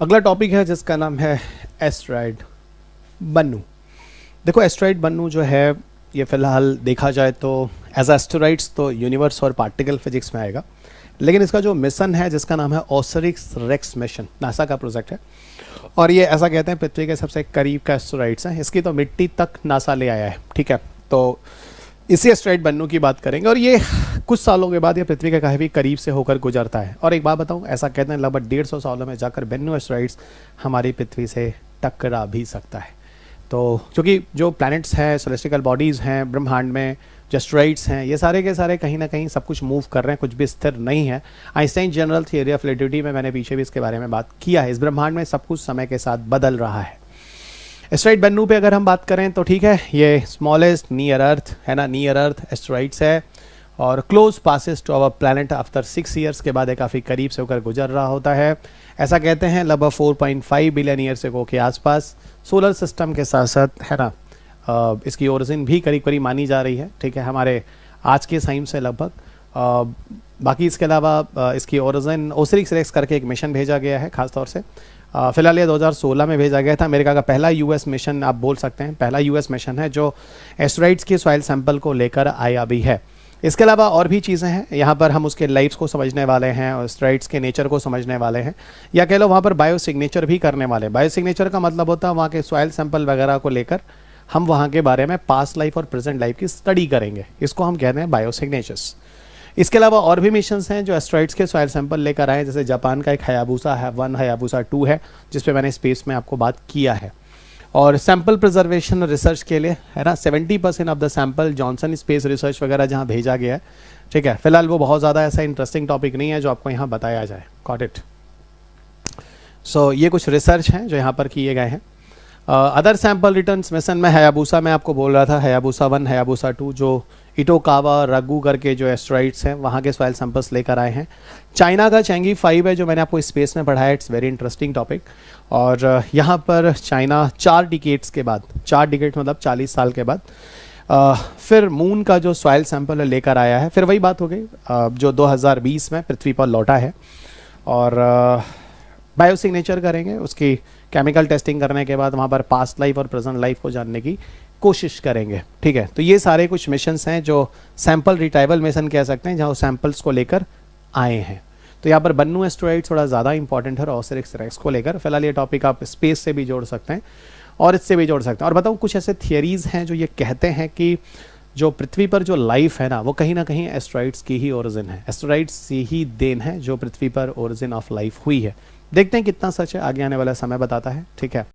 अगला टॉपिक है जिसका नाम है एस्टेरॉयड बन्नू। देखो एस्टेरॉयड बन्नू जो है ये फ़िलहाल देखा जाए तो एज एस्टेरॉइड्स तो यूनिवर्स और पार्टिकल फिजिक्स में आएगा, लेकिन इसका जो मिशन है जिसका नाम है ओसिरिस रेक्स मिशन, नासा का प्रोजेक्ट है और ये ऐसा कहते हैं पृथ्वी के सबसे करीब का एस्टेरॉइड्स है। इसकी तो मिट्टी तक नासा ले आया है, ठीक है। तो इसी एस्टेरॉयड बन्नू की बात करेंगे और ये कुछ सालों के बाद ये पृथ्वी के काफ़ी करीब से होकर गुजरता है। और एक बात बताऊं, ऐसा कहते हैं लगभग 150 सालों में जाकर बन्नू एस्टेरॉइड्स हमारी पृथ्वी से टकरा भी सकता है। तो क्योंकि जो प्लैनेट्स हैं, सेलेस्टिकल बॉडीज़ हैं ब्रह्मांड में, जो एस्टेरॉइड्स हैं, ये सारे के सारे कहीं ना कहीं सब कुछ मूव कर रहे हैं, कुछ भी स्थिर नहीं है। Einstein general theory of relativity में मैंने पीछे भी इसके बारे में बात किया है। इस ब्रह्मांड में सब कुछ समय के साथ बदल रहा है। एस्टेरॉयड बन्नू पे अगर हम बात करें तो ठीक है, ये स्मॉलेस्ट नियर अर्थ है ना, नियर अर्थ एस्टेरॉइड्स है और close passes to our planet after 6 years के बाद ये काफ़ी करीब से होकर गुजर रहा होता है। ऐसा कहते हैं लगभग 4.5 बिलियन ईयर से के आसपास सोलर सिस्टम के साथ साथ है ना, इसकी ओरिजिन भी करीब करीब मानी जा रही है, ठीक है, हमारे आज के साइंस से लगभग। बाकी इसके अलावा इसकी ओरिजिन ओसिरिस रेक्स करके एक मिशन भेजा गया है खासतौर से। फिलहाल ये 2016 में भेजा गया था। अमेरिका का पहला यूएस मिशन आप बोल सकते हैं, पहला यूएस मिशन है जो एस्टेरॉइड्स के सॉइल सैंपल को लेकर आया भी है। इसके अलावा और भी चीज़ें हैं, यहाँ पर हम उसके लाइफ्स को समझने वाले हैं, एस्टेरॉइड्स के नेचर को समझने वाले हैं, या कह लो वहाँ पर बायो सिग्नेचर भी करने वाले हैं। बायो सिग्नेचर का मतलब होता है वहाँ के सॉइल सैंपल वगैरह को लेकर हम वहाँ के बारे में पास्ट लाइफ और प्रेजेंट लाइफ की स्टडी करेंगे, इसको हम कहते हैं बायो सिग्नेचर्स। इसके अलावा और भी मिशंस हैं जो एस्टेरॉइड्स के सॉइल सैंपल लेकर आए, जैसे जापान का एक हयाबुसा है 1, हयाबुसा 2 है, जिस पे मैंने स्पेस में आपको बात किया है। और सैंपल प्रिजर्वेशन रिसर्च के लिए है ना 70% of the sample Johnson space research वगैरह जहाँ भेजा गया है, ठीक है। फिलहाल वो बहुत ज़्यादा ऐसा इंटरेस्टिंग टॉपिक नहीं है जो आपको यहाँ बताया जाए, गॉट इट। सो ये कुछ रिसर्च हैं जो यहाँ पर किए गए हैं। अदर सैंपल रिटर्न्स मिशन में हयाबुसा में आपको बोल रहा था, हयाबुसा 1, हयाबुसा 2 जो इटोकावा रगू करके जो एस्टेरॉइड्स हैं वहाँ के सॉइल सैंपल्स लेकर आए हैं। चाइना का चैंगी 5 है जो मैंने आपको स्पेस में पढ़ाया, इट्स वेरी इंटरेस्टिंग टॉपिक। और यहाँ पर चाइना 4 डिकेड्स के बाद, 4 डिकेड मतलब 40 साल के बाद फिर मून का जो सॉइल सैंपल लेकर आया है। फिर वही बात हो गई जो 2020 में पृथ्वी पर लौटा है और बायो सिग्नेचर करेंगे, उसकी केमिकल टेस्टिंग करने के बाद वहाँ पर पास्ट लाइफ और प्रेजेंट लाइफ को जानने की कोशिश करेंगे, ठीक है। तो ये सारे कुछ मिशंस हैं जो सैंपल रिट्राइवल मिशन कह सकते हैं, जहाँ सैंपल्स को लेकर आए हैं। तो यहाँ पर बन्नू एस्टेरॉइड थोड़ा ज़्यादा इंपॉर्टेंट है ओसिरिस रेक्स को लेकर। फिलहाल ये टॉपिक आप स्पेस से भी जोड़ सकते हैं और इससे भी जोड़ सकते हैं। और बताऊँ कुछ ऐसे थियरीज़ हैं जो ये कहते हैं कि जो पृथ्वी पर जो लाइफ है ना वो कहीं ना कहीं एस्टेरॉइड्स की ही ओरिजिन है, एस्टेरॉइड्स से ही देन है जो पृथ्वी पर ओरिजिन ऑफ लाइफ हुई है। देखते हैं कितना सच है, आगे आने वाला समय बताता है, ठीक है।